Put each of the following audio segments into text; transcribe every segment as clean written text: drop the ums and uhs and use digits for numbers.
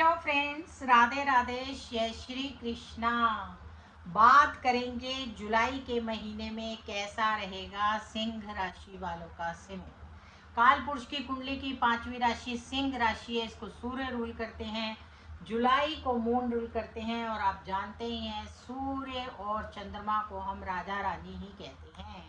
Hello friends, Radhe Radhe, जय श्री कृष्णा। बात करेंगे जुलाई के महीने में कैसा रहेगा सिंह राशि वालों का समय। काल पुरुष की कुंडली की पांचवी राशि सिंह राशि है। इसको सूर्य रूल करते हैं, जुलाई को मून रूल करते हैं। और आप जानते ही हैं सूर्य और चंद्रमा को हम राजा रानी ही कहते हैं।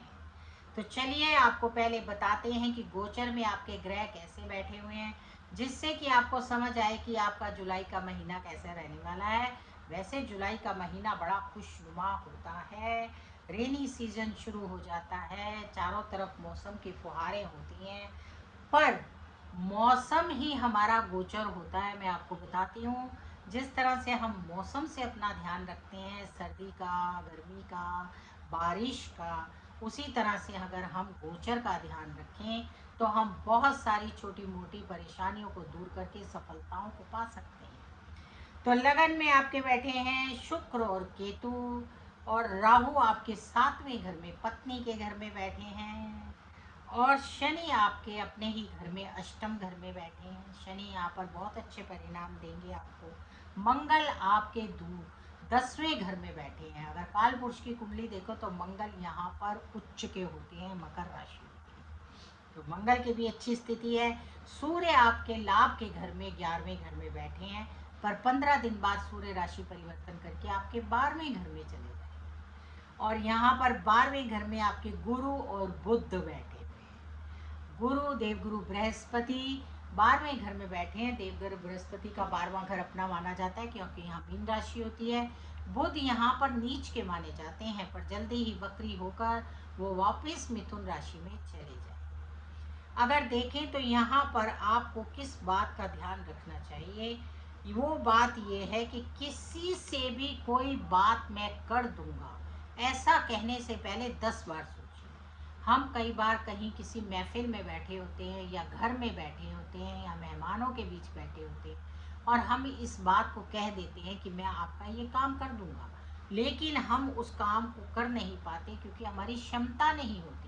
तो चलिए आपको पहले बताते हैं कि गोचर में आपके ग्रह कैसे बैठे हुए हैं, जिससे कि आपको समझ आए कि आपका जुलाई का महीना कैसे रहने वाला है। वैसे जुलाई का महीना बड़ा खुशनुमा होता है। रेनी सीजन शुरू हो जाता है, चारों तरफ मौसम की फुहारें होती हैं। पर मौसम ही हमारा गोचर होता है। मैं आपको बताती हूँ, जिस तरह से हम मौसम से अपना ध्यान रखते हैं, सर्दी का, गर्मी का, बारिश का, उसी तरह से अगर हम गोचर का ध्यान रखें तो हम बहुत सारी छोटी मोटी परेशानियों को दूर करके सफलताओं को पा सकते हैं। तो लगन में आपके बैठे हैं शुक्र और केतु, और राहु आपके सातवें घर में पत्नी के घर में बैठे हैं, और शनि आपके अपने ही घर में अष्टम घर में बैठे हैं। शनि यहाँ पर बहुत अच्छे परिणाम देंगे आपको। मंगल आपके 10वें घर में बैठे हैं। अगर काल पुरुष की कुंडली देखो तो मंगल यहाँ पर उच्च के होते हैं, मकर राशि होती है, तो मंगल की भी अच्छी स्थिति है। सूर्य आपके लाभ के घर में 11वें घर में बैठे हैं, पर 15 दिन बाद सूर्य राशि परिवर्तन करके आपके 12वें घर में चले जाएंगे। और यहाँ पर 12वें घर में आपके गुरु और बुध बैठे हुए हैं। गुरु देवगुरु बृहस्पति 12वें घर में बैठे हैं। देवगुरु बृहस्पति का 12वां घर अपना माना जाता है, क्योंकि यहाँ मीन राशि होती है। बुध यहाँ पर नीच के माने जाते हैं, पर जल्दी ही वक्री होकर वो वापस मिथुन राशि में चले जाए। अगर देखें तो यहाँ पर आपको किस बात का ध्यान रखना चाहिए, वो बात ये है कि किसी से भी कोई बात मैं कर दूंगा, ऐसा कहने से पहले 10 बार सोचिए। हम कई बार कहीं किसी महफिल में बैठे होते हैं, या घर में बैठे होते हैं, या मेहमानों के बीच बैठे होते हैं, और हम इस बात को कह देते हैं कि मैं आपका ये काम कर दूंगा, लेकिन हम उस काम को कर नहीं पाते क्योंकि हमारी क्षमता नहीं होती,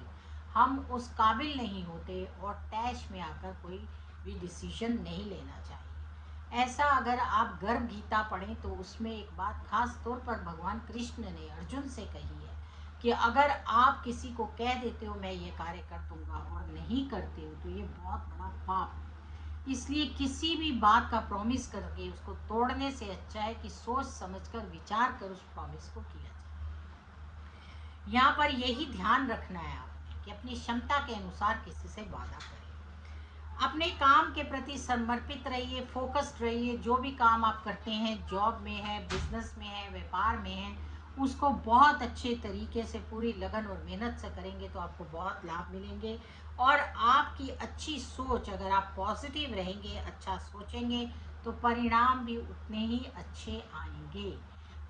हम उस काबिल नहीं होते, और तैश में आकर कोई भी डिसीजन नहीं लेना चाहिए। ऐसा अगर आप गर्भ गीता पढ़ें तो उसमें एक बात खास तौर पर भगवान कृष्ण ने अर्जुन से कही है कि अगर आप किसी को कह देते हो मैं ये कार्य कर दूंगा और नहीं करते हो तो ये बहुत बड़ा पाप है। इसलिए किसी भी बात का प्रॉमिस करके उसको तोड़ने से अच्छा है कि सोच समझकर विचार कर उस प्रॉमिस को किया जाए। यहाँ पर यही ध्यान रखना है आपने कि अपनी क्षमता के अनुसार किसी से वादा करें। अपने काम के प्रति समर्पित रहिए, फोकस्ड रहिए। जो भी काम आप करते हैं, जॉब में है, बिजनेस में है, व्यापार में है, उसको बहुत अच्छे तरीके से पूरी लगन और मेहनत से करेंगे तो आपको बहुत लाभ मिलेंगे। और आपकी अच्छी सोच, अगर आप पॉजिटिव रहेंगे, अच्छा सोचेंगे, तो परिणाम भी उतने ही अच्छे आएंगे।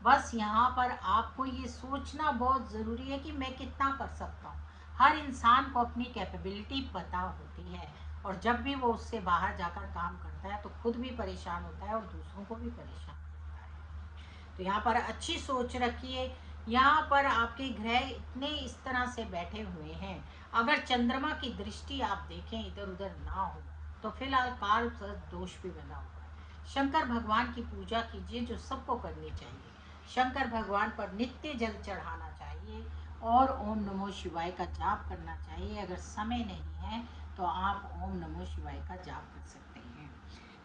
बस यहाँ पर आपको ये सोचना बहुत ज़रूरी है कि मैं कितना कर सकता हूँ। हर इंसान को अपनी कैपेबिलिटी पता होती है, और जब भी वो उससे बाहर जाकर काम करता है तो खुद भी परेशान होता है और दूसरों को भी परेशान करता है। तो यहाँ पर अच्छी सोच रखिए। यहाँ पर आपके ग्रह इतने इस तरह से बैठे हुए हैं, अगर चंद्रमा की दृष्टि आप देखें इधर उधर ना हो तो फिलहाल काल दोष भी बना हुआ है। शंकर भगवान की पूजा कीजिए, जो सबको करनी चाहिए। शंकर भगवान पर नित्य जल चढ़ाना चाहिए, और ओम नमो शिवाय का जाप करना चाहिए। अगर समय नहीं है तो आप ओम नमो शिवाय का जाप कर सकते हैं।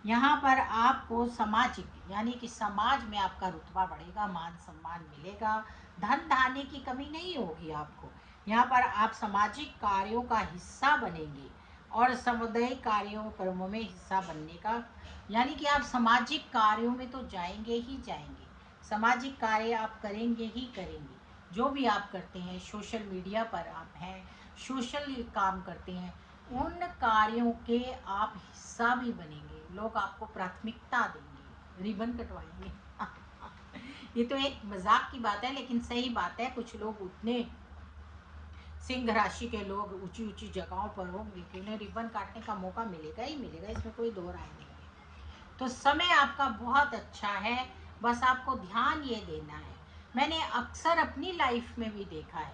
यहाँ पर आपको सामाजिक यानी कि समाज में आपका रुतबा बढ़ेगा, मान सम्मान मिलेगा, धन धान्य की कमी नहीं होगी आपको। यहाँ पर आप सामाजिक कार्यों का हिस्सा बनेंगे, और सामुदायिक कार्यों कर्मों में हिस्सा बनने का, यानी कि आप सामाजिक कार्यों में तो जाएंगे ही जाएंगे, सामाजिक कार्य आप करेंगे ही करेंगे। जो भी आप करते हैं, सोशल मीडिया पर आप हैं, सोशल काम करते हैं, उन कार्यों के आप हिस्सा भी बनेंगे। लोग आपको प्राथमिकता देंगे, रिबन कटवाएंगे। ये तो एक मजाक की बात है, लेकिन सही बात है। कुछ लोग उतने सिंह राशि के लोग ऊंची ऊंची जगहों पर होंगे कि उन्हें रिबन काटने का मौका मिलेगा ही मिलेगा, इसमें कोई दो राय नहीं है। तो समय आपका बहुत अच्छा है, बस आपको ध्यान ये देना है। मैंने अक्सर अपनी लाइफ में भी देखा है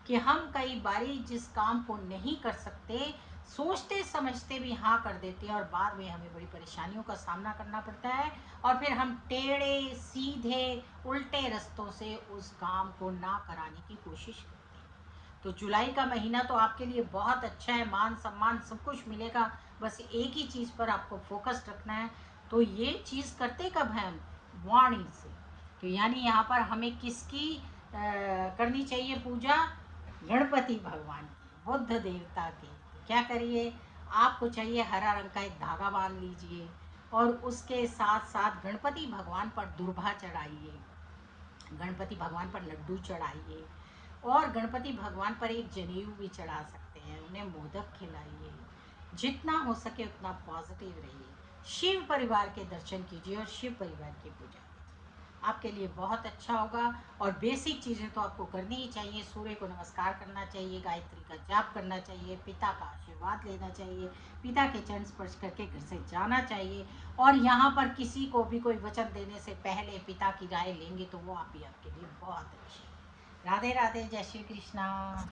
कि हम कई बारी जिस काम को नहीं कर सकते, सोचते समझते भी हाँ कर देते हैं और बाद में हमें बड़ी परेशानियों का सामना करना पड़ता है और फिर हम टेढ़े सीधे उल्टे रास्तों से उस काम को ना कराने की कोशिश करते हैं। तो जुलाई का महीना तो आपके लिए बहुत अच्छा है, मान सम्मान सब कुछ मिलेगा, बस एक ही चीज़ पर आपको फोकस रखना है। तो ये चीज़ करते कब हैं हम? वाणी से। तो यानी यहाँ पर हमें किसकी करनी चाहिए पूजा? गणपति भगवान की, बुद्ध देवता की। तो क्या करिए, आपको चाहिए हरा रंग का एक धागा बांध लीजिए और उसके साथ साथ गणपति भगवान पर दुर्भा चढ़ाइए, गणपति भगवान पर लड्डू चढ़ाइए और गणपति भगवान पर एक जनेऊ भी चढ़ा सकते हैं, उन्हें मोदक खिलाइए। जितना हो सके उतना पॉजिटिव रहिए, शिव परिवार के दर्शन कीजिए और शिव परिवार की पूजा कीजिए, आपके लिए बहुत अच्छा होगा। और बेसिक चीज़ें तो आपको करनी ही चाहिए, सूर्य को नमस्कार करना चाहिए, गायत्री का जाप करना चाहिए, पिता का आशीर्वाद लेना चाहिए, पिता के चरण स्पर्श करके घर से जाना चाहिए। और यहाँ पर किसी को भी कोई वचन देने से पहले पिता की राय लेंगे तो वो आप ही आपके लिए बहुत अच्छी है। राधे राधे, जय श्री कृष्णा।